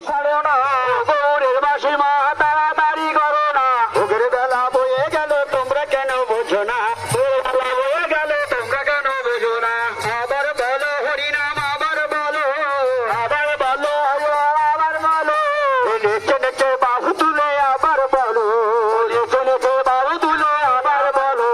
ছাড়ো না গৌরের বাসি মা তাড়াতাড়ি করো না ভোগের বেলা বয়ে গেল তোমরা কেন বোঝো না বেলা বয়ে গেল তোমরা কেন বোঝো না আবার বলো হরিনাম আবার বলো আবার বলো আবার বলো নেচে নেচে বাহু তুলে আবার বলো নেচে নেচে বাহু তুলে আবার বলো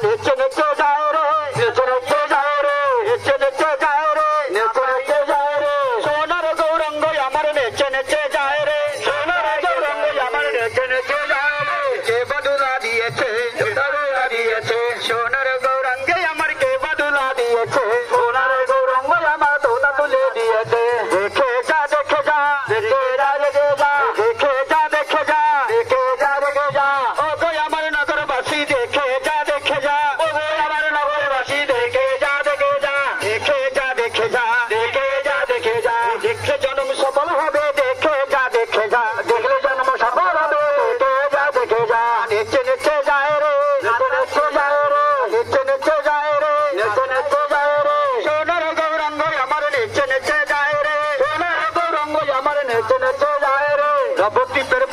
নেচে নেচে যায় রে নেচে নেচে যায় রে নেচে নেচে যায় রে নেচে নেচে যায় রে সোনার গৌরাঙ্গ আমার নেচে নেচে যায় রে সোনার গৌরাঙ্গ আমার নেচে নেচে যায় রে কে বদলা দিয়েছে বদলা দিয়েছে সোনার গৌরাঙ্গে আমার কে বদলা দিয়েছে সোনার গৌরাঙ্গ আমার তোতা তুলে দিয়েছে দেখে যা দেখে যা দেখে যা দেখে যা দেখে যা দেখে যা দেখে যা দেখে যা ও গো আমার নগরবাসী দেখে যা দেখে যা ও গো আমার নগরবাসী দেখে যা দেখে যা দেখে যা দেখে যা দেখে যা দেখে যা দেখে জন্ম সফল হবে দেখে যা দেখে যা দেখলে জন্ম সফল হবে দেখে যা দেখে যা নেচে নেচে যায় রে নেচে নেচে যায় রে নেচে নেচে যায় রে নেচে নেচে যায় রে সোনার গৌরাঙ্গ আমার নেচে নেচে যায় রে সোনার গৌরাঙ্গ আমার নেচে নেচে যায় রে নবদ্বীপের